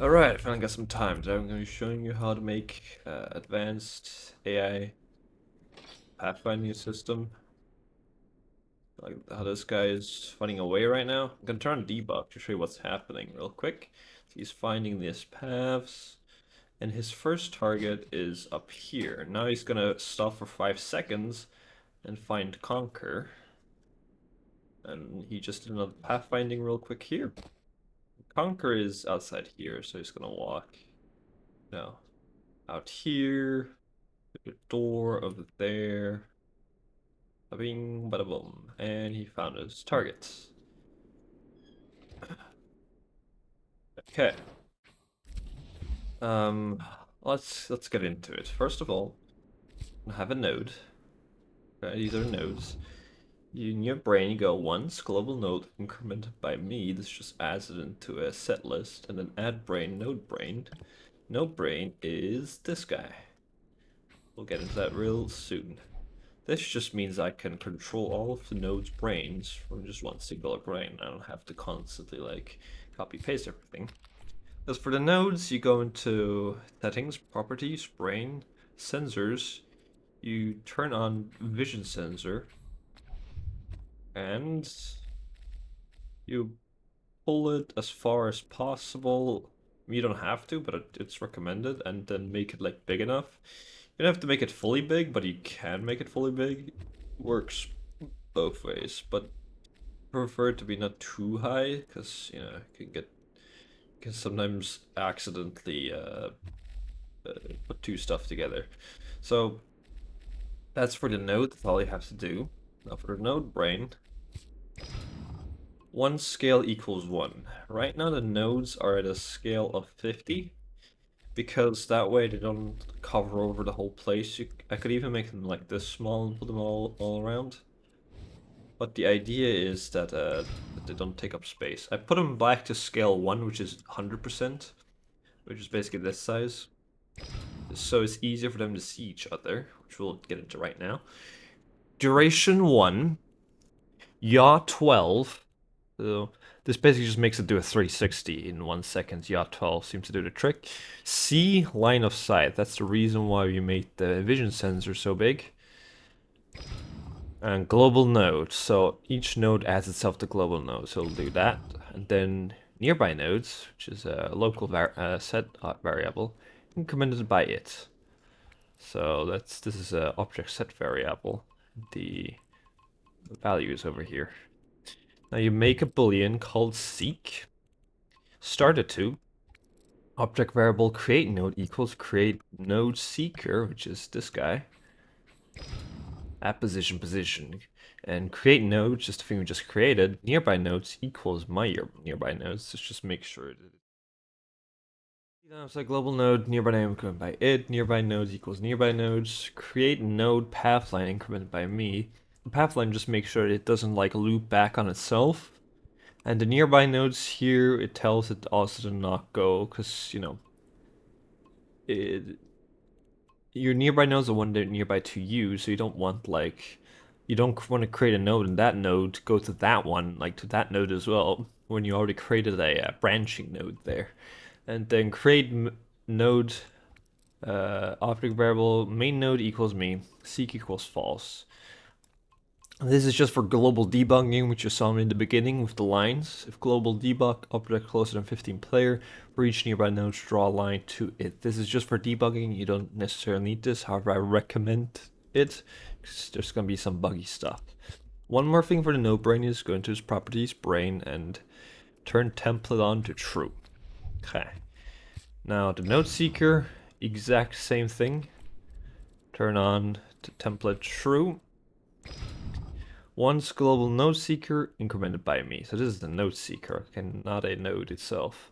Alright, finally got some time. So I'm going to be showing you how to make advanced AI pathfinding system. Like how this guy is finding a way right now. I'm going to turn on debug to show you what's happening real quick. So he's finding these paths, and his first target is up here. Now he's going to stop for 5 seconds and find Conquer. And he just did another pathfinding real quick here. Conquer is outside here, so he's going to walk. No. Out here. The door over there. Bing, bada boom. And he found his targets. Okay. Um, let's get into it. First of all, I have a node. Okay, these are nodes. In your brain, you go once global node incremented by me. This just adds it into a set list, and then add brain, node brain. Node brain is this guy. We'll get into that real soon. This just means I can control all of the node's brains from just one singular brain. I don't have to constantly like copy paste everything. As for the nodes, you go into settings, properties, brain, sensors. You turn on vision sensor and you pull it as far as possible. You don't have to, but it's recommended, and then make it like big enough. You don't have to make it fully big, but you can make it fully big. Works both ways, but prefer it to be not too high, because you know it can sometimes accidentally put two stuff together. So that's for the node. That's all you have to do. Now for the node brain, one scale equals one. Right now the nodes are at a scale of 50, because that way they don't cover over the whole place. I could even make them like this small and put them all around. But the idea is that they don't take up space. I put them back to scale 1, which is 100%, which is basically this size. So it's easier for them to see each other, which we'll get into right now. Duration 1, yaw 12. So this basically just makes it do a 360 in 1 second. Yaw 12 seems to do the trick. C, line of sight. That's the reason why we made the vision sensor so big. And global node. So each node adds itself to global node. So we'll do that. And then nearby nodes, which is a local set variable, incremented by it. So this is a object set variable. The value is over here. Now you make a boolean called seek. Start it to object variable create node equals create node seeker, which is this guy. At position, and create node, just the thing we just created. Nearby nodes equals my nearby nodes. Let's just make sure that it's like global node, nearby node incremented by it, nearby nodes equals nearby nodes, create node pathline incremented by me. The pathline just makes sure it doesn't like loop back on itself. And the nearby nodes here, it tells it also to not go, because, you know, your nearby nodes are one that are nearby to you, so you don't want like you don't want to create a node and that node go to that one, like to that node as well, when you already created a branching node there. And then create node object variable main node equals me, seek equals false. This is just for global debugging, which you saw in the beginning with the lines. If global debug object closer than 15 player, for each nearby node, draw a line to it. This is just for debugging. You don't necessarily need this. However, I recommend it because there's going to be some buggy stuff. One more thing for the node brain is go into its properties, brain, and turn template on to true. Okay. Now the node seeker, exact same thing. Turn on to template true. Once global node seeker incremented by me. So this is the node seeker, okay, not a node itself.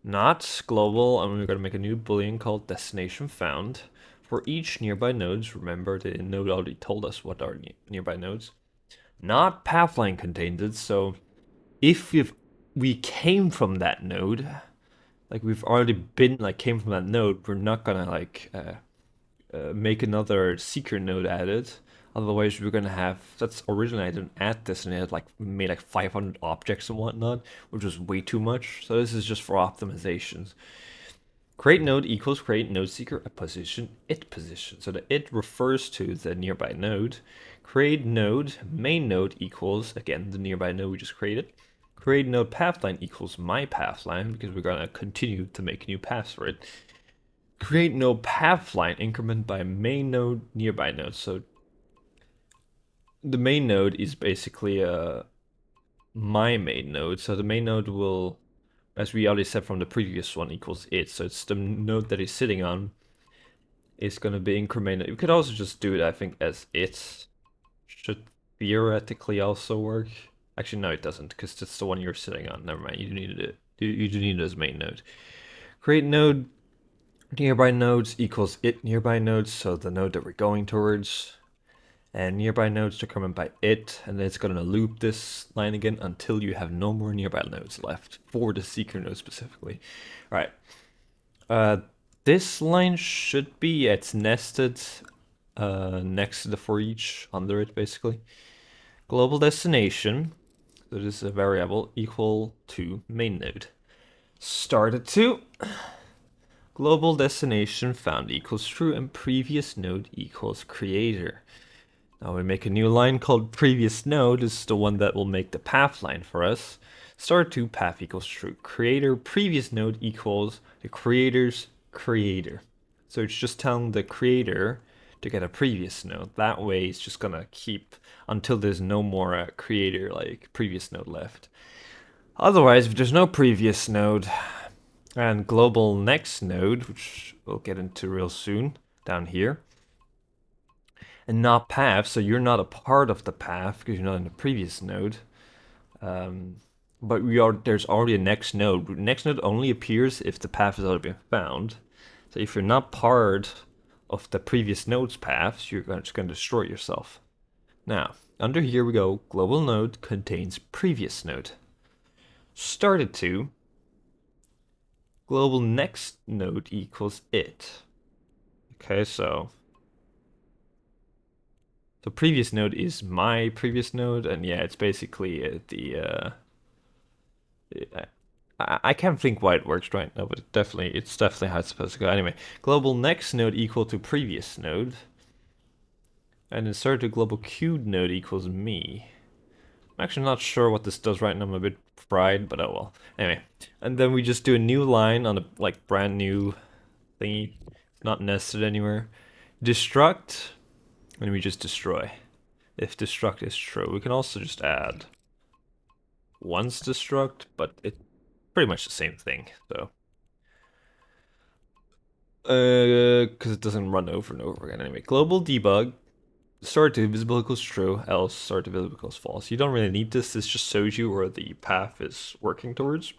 Not global, and we're going to make a new boolean called destination found. For each nearby nodes, remember the node already told us what are nearby nodes. Not pathline contained, so if we came from that node, like we've already been like came from that node, we're not gonna like make another seeker node added Otherwise, we're gonna have. That's originally I didn't add this, and it had like made like 500 objects and whatnot, which was way too much. So this is just for optimizations. Create node equals create node seeker a position it position. So the it refers to the nearby node. Create node main node equals again the nearby node we just created. Create node pathline equals my pathline because we're gonna continue to make new paths for it. Create node pathline increment by main node nearby node. So the main node is basically my main node. So the main node will, as we already said from the previous one, equals it. So it's the node that he's sitting on is going to be incremented. You could also just do it, I think, as it. Should theoretically also work. Actually, no, it doesn't, because it's the one you're sitting on. Never mind, you do need it. You do need it as main node. Create node nearby nodes equals it nearby nodes, so the node that we're going towards. And nearby nodes determined by it, and then it's going to loop this line again until you have no more nearby nodes left for the seeker node specifically. All right. This line should be it's nested next to the for each under it basically. Global destination, so this is a variable equal to main node. Started to global destination found equals true and previous node equals creator. Now we make a new line called previous node. This is the one that will make the path line for us. Start to path equals true. Creator previous node equals the creator's creator. So it's just telling the creator to get a previous node. That way it's just gonna keep until there's no more creator like previous node left. Otherwise, if there's no previous node and global next node, which we'll get into real soon down here, and not path, so you're not a part of the path because you're not in the previous node. But there's already a next node. Next node only appears if the path has already been found. So if you're not part of the previous node's paths, you're just going to destroy yourself. Now, under here we go, global node contains previous node. Started to, global next node equals it. Okay, so the previous node is my previous node, and yeah, it's basically I can't think why it works right now, but it's definitely how it's supposed to go. Anyway, global next node equal to previous node, and insert to global queued node equals me. I'm actually not sure what this does right now. I'm a bit fried, but oh well. Anyway, and then we just do a new line on a like brand new thingy, not nested anywhere. Destruct. And we just destroy. If destruct is true, we can also just add once destruct, but it's pretty much the same thing. So, because it doesn't run over and over again anyway. Global debug. Start to visible equals true, else start to visible equals false. You don't really need this. This just shows you where the path is working towards.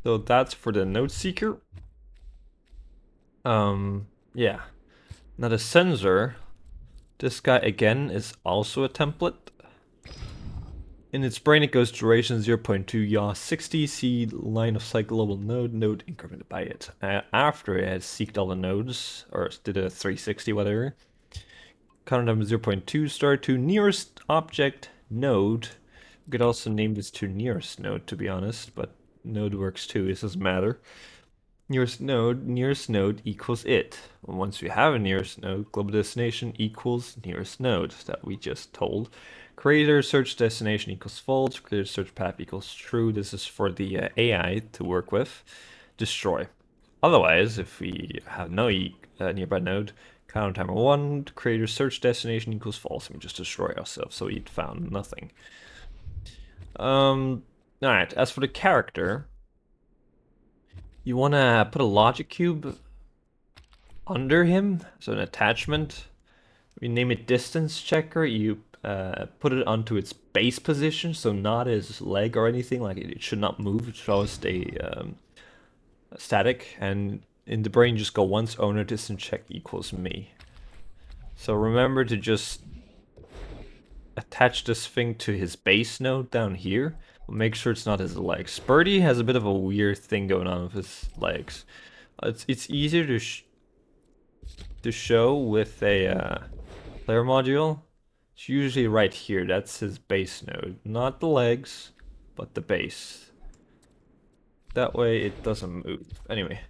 So that's for the node seeker. Yeah. Now the sensor. This guy again is also a template. In its brain it goes duration 0.2 yaw 60 see line of sight global node incremented by it. After it has seeked all the nodes or did a 360 whatever. Count number 0.2 start to nearest object node. We could also name this to nearest node to be honest, but node works too, it doesn't matter. Nearest node equals it. Once we have a nearest node, global destination equals nearest node that we just told. Creator search destination equals false. Creator search path equals true. This is for the AI to work with. Destroy. Otherwise, if we have no nearby node, count timer 1, creator search destination equals false, and we just destroy ourselves, so it found nothing. Alright, as for the character, you want to put a logic cube under him, so an attachment. We name it distance checker. You put it onto its base position, so not his leg or anything. Like it should not move. It should always stay static. And in the brain, just go once owner distance check equals me. So remember to just attach this thing to his base node down here. Make sure it's not his legs. Birdie has a bit of a weird thing going on with his legs. It's easier to show with a player module, It's usually right here. That's his base node. Not the legs, but the base. That way it doesn't move. Anyway,